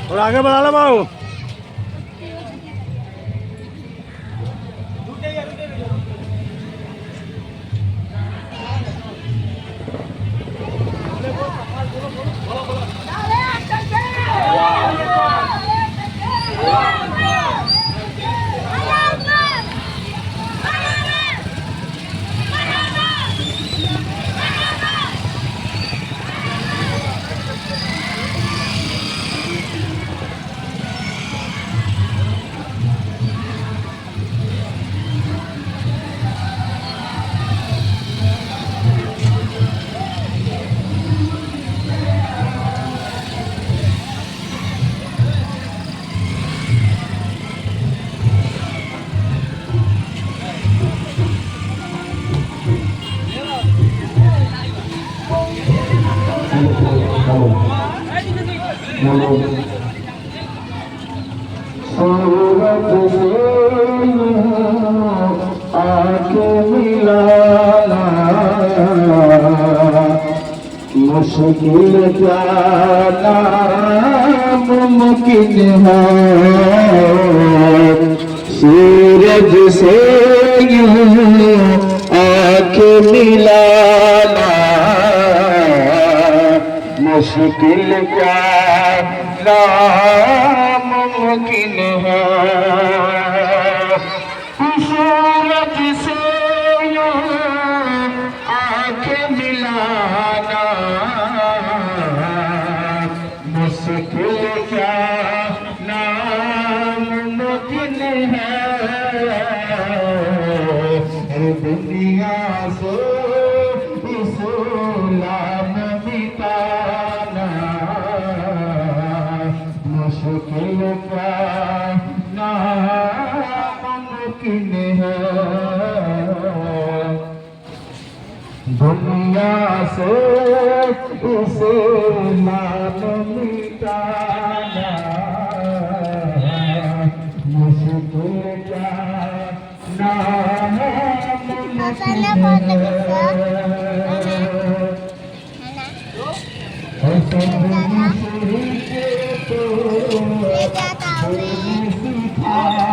थोड़ा आगे बढ़ा लो बाबू। सूरज से आके मिलाना मुश्किल जाना मुमकिन है। सूरज से आके मिलाना मुश्किल जाना मुमकिन है। सूरज से आंखें मिलाना मुश्किल क्या नामुमकिन है। दुनिया से इस्लाम मिटाना मुश्किल क्या नामुमकिन है। दुनिया से इस्लाम मिटाना मुश्किल क्या नामुमकिन है।